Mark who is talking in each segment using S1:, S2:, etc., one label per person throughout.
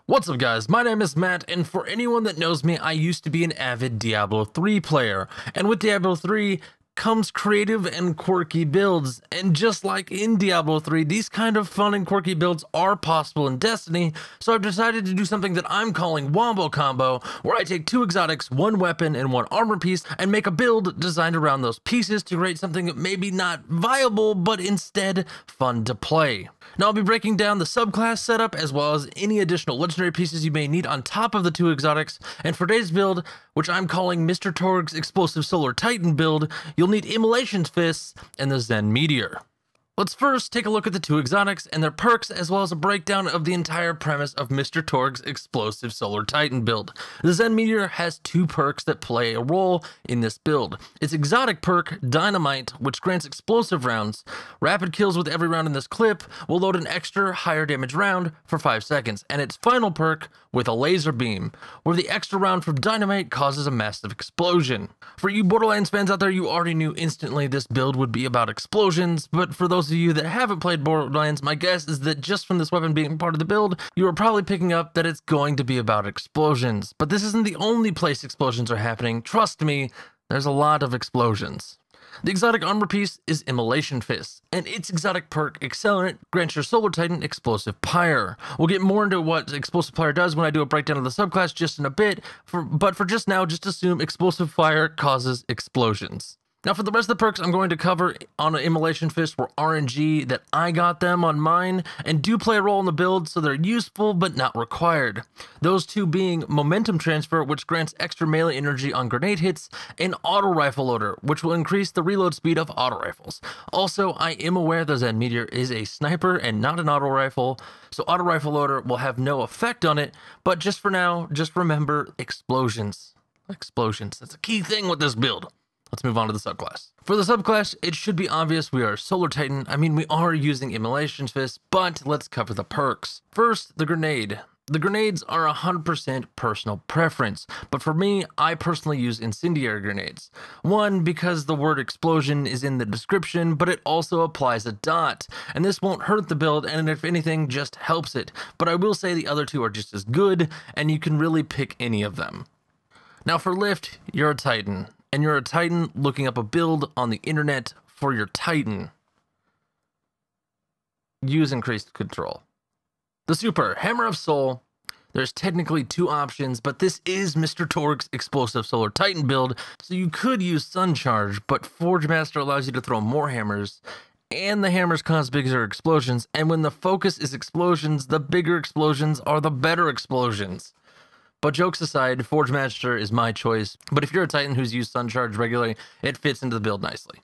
S1: What's up guys, my name is Matt, and for anyone that knows me, I used to be an avid Diablo 3 player, and with Diablo 3 comes creative and quirky builds, and just like in Diablo 3, these kind of fun and quirky builds are possible in Destiny, so I've decided to do something that I'm calling Wombo Combo, where I take 2 exotics, 1 weapon, and 1 armor piece, and make a build designed around those pieces to create something maybe not viable, but instead fun to play. Now I'll be breaking down the subclass setup as well as any additional legendary pieces you may need on top of the 2 exotics, and for today's build, which I'm calling Mr. Torgue's Explosive Solar Titan build, you'll need Immolation's Fists and the Zen Meteor. Let's first take a look at the 2 exotics and their perks, as well as a breakdown of the entire premise of Mr. Torgue's Explosive Solar Titan build. The Zen Meteor has 2 perks that play a role in this build. Its exotic perk, Dynamite, which grants explosive rounds. Rapid kills with every round in this clip will load an extra higher damage round for 5 seconds, and its final perk, with a laser beam, where the extra round from Dynamite causes a massive explosion. For you Borderlands fans out there, you already knew instantly this build would be about explosions, but for those of you that haven't played Borderlands, my guess is that just from this weapon being part of the build, you are probably picking up that it's going to be about explosions. But this isn't the only place explosions are happening. Trust me, there's a lot of explosions. The exotic armor piece is Immolation Fist, and its exotic perk, Accelerant, grants your Solar Titan Explosive Pyre. We'll get more into what Explosive Pyre does when I do a breakdown of the subclass just in a bit, but for just now, just assume Explosive Fire causes explosions. Now for the rest of the perks I'm going to cover on an Immolation Fist were RNG that I got them on mine and do play a role in the build, so they're useful but not required. Those 2 being Momentum Transfer, which grants extra melee energy on grenade hits, and Auto Rifle Loader, which will increase the reload speed of auto rifles. Also, I am aware the Zen Meteor is a sniper and not an auto rifle, so Auto Rifle Loader will have no effect on it, but just for now, just remember explosions. Explosions, that's a key thing with this build. Let's move on to the subclass. For the subclass, it should be obvious we are Solar Titan. I mean, we are using Immolation's Fist, but let's cover the perks. First, the grenade. The grenades are 100% personal preference, but for me, I personally use incendiary grenades. 1, because the word explosion is in the description, but it also applies a dot, and this won't hurt the build, and if anything, just helps it. But I will say the other 2 are just as good, and you can really pick any of them. Now for lift, you're a Titan. And you're a Titan looking up a build on the internet for your Titan. Use increased control. The super, Hammer of Soul. There's technically 2 options, but this is Mr. Torgue's Explosive Solar Titan build, so you could use Sun Charge, but Forge Master allows you to throw more hammers, and the hammers cause bigger explosions, and when the focus is explosions, the bigger explosions are the better explosions. But jokes aside, Forge Master is my choice, but if you're a Titan who's used Sun Charge regularly, it fits into the build nicely.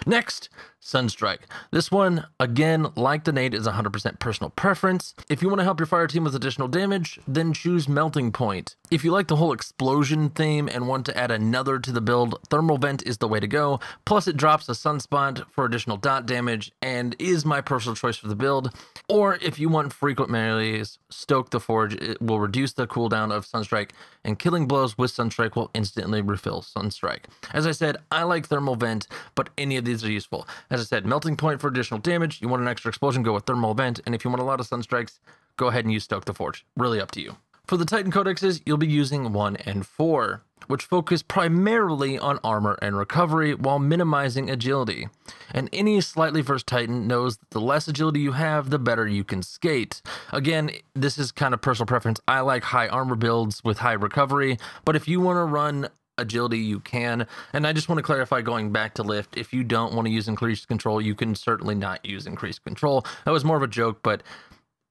S1: Next, Sunstrike. This one, again, like the nade, is 100% personal preference. If you want to help your fire team with additional damage, then choose Melting Point. If you like the whole explosion theme and want to add another to the build, Thermal Vent is the way to go. Plus it drops a Sunspot for additional dot damage and is my personal choice for the build. Or if you want frequent melees, Stoke the Forge. It will reduce the cooldown of Sunstrike, and killing blows with Sunstrike will instantly refill Sunstrike. As I said, I like Thermal Vent, but any of these are useful. As I said, Melting Point for additional damage. You want an extra explosion, go with Thermal Vent, and if you want a lot of Sunstrikes, go ahead and use Stoke the Forge. Really up to you. For the Titan Codexes, you'll be using 1 and 4, which focus primarily on armor and recovery while minimizing agility. And any slightly versed Titan knows that the less agility you have, the better you can skate. Again, this is kind of personal preference. I like high armor builds with high recovery, but if you want to run agility, you can. And I just want to clarify, going back to lift, if you don't want to use increased control, you can certainly not use increased control. That was more of a joke, but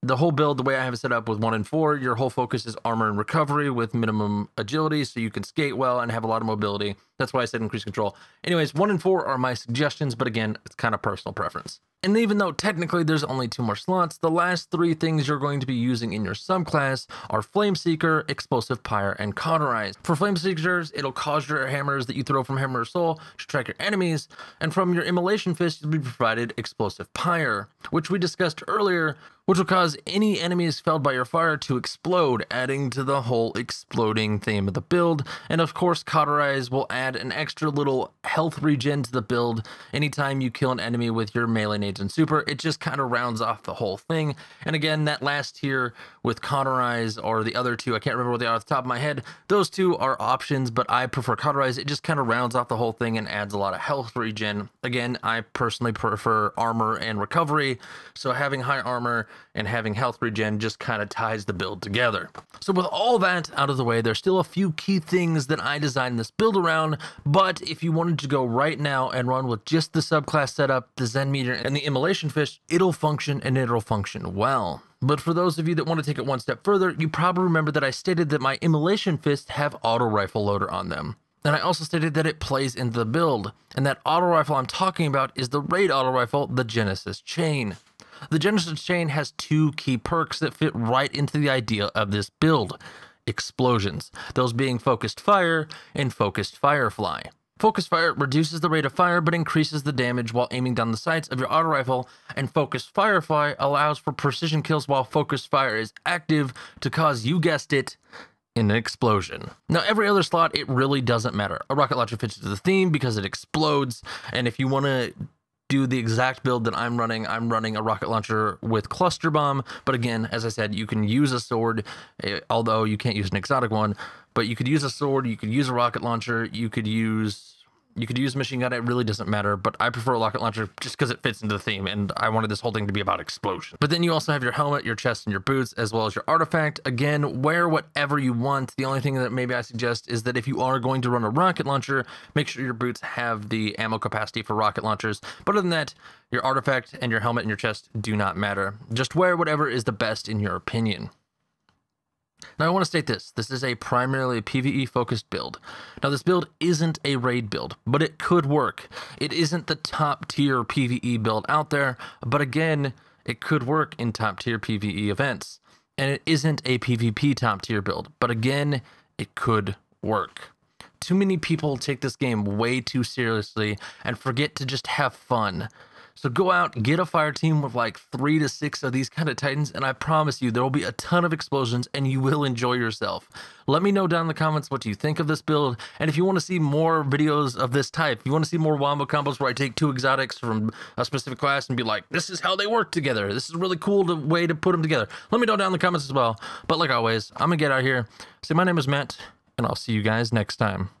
S1: the whole build, the way I have it set up with 1 and 4, your whole focus is armor and recovery with minimum agility, so you can skate well and have a lot of mobility. That's why I said increased control. Anyways, 1 and 4 are my suggestions, but again, it's kind of personal preference. And even though technically there's only 2 more slots, the last 3 things you're going to be using in your subclass are Flame Seeker, Explosive Pyre, and Cauterize. For Flame Seekers, it'll cause your hammers that you throw from Hammer of Soul to track your enemies, and from your Immolation Fist, you'll be provided Explosive Pyre, which we discussed earlier, which will cause any enemies felled by your fire to explode, adding to the whole exploding theme of the build. And of course, Cauterize will add add an extra little health regen to the build anytime you kill an enemy with your melee nades and super. It just kind of rounds off the whole thing. And again, that last tier with Cauterize, or the other two, I can't remember what they are off the top of my head. Those two are options, but I prefer Cauterize. It just kind of rounds off the whole thing and adds a lot of health regen. Again, I personally prefer armor and recovery, so having high armor and having health regen just kind of ties the build together. So with all that out of the way, there's still a few key things that I designed this build around, but if you wanted to go right now and run with just the subclass setup, the Zen Meteor, and the Immolation Fish, it'll function, and it'll function well. But for those of you that want to take it one step further, you probably remember that I stated that my Immolation Fists have auto rifle loader on them. And I also stated that it plays into the build, and that auto rifle I'm talking about is the raid auto rifle, the Genesis Chain. The Genesis Chain has two key perks that fit right into the idea of this build. Explosions, those being Focused Fire and Focused Firefly. Focused Fire reduces the rate of fire but increases the damage while aiming down the sights of your auto rifle, and Focused Firefly allows for precision kills while Focused Fire is active to cause, you guessed it, an explosion. Now, every other slot, it really doesn't matter. A rocket launcher fits into the theme because it explodes, and if you want to do the exact build that I'm running a rocket launcher with cluster bomb. But again, as I said, you can use a sword, although you can't use an exotic one, but you could use a sword, you could use a rocket launcher, you could use machine gun. It really doesn't matter, but I prefer a rocket launcher just because it fits into the theme, and I wanted this whole thing to be about explosion. But then you also have your helmet, your chest, and your boots, as well as your artifact. Again, wear whatever you want. The only thing that maybe I suggest is that if you are going to run a rocket launcher, make sure your boots have the ammo capacity for rocket launchers. But other than that, your artifact and your helmet and your chest do not matter. Just wear whatever is the best in your opinion. Now I want to state this is a primarily PvE focused build. Now this build isn't a raid build, but it could work. It isn't the top tier PvE build out there, but again, it could work in top tier PvE events. And it isn't a PvP top tier build, but again, it could work. Too many people take this game way too seriously and forget to just have fun. So go out, get a fire team with like 3 to 6 of these kind of titans, and I promise you there will be a ton of explosions and you will enjoy yourself. Let me know down in the comments what you think of this build, and if you want to see more videos of this type, if you want to see more Wombo combos where I take 2 exotics from a specific class and be like, this is how they work together, this is a really cool way to put them together, let me know down in the comments as well. But like always, I'm gonna get out of here. So my name is Matt, and I'll see you guys next time.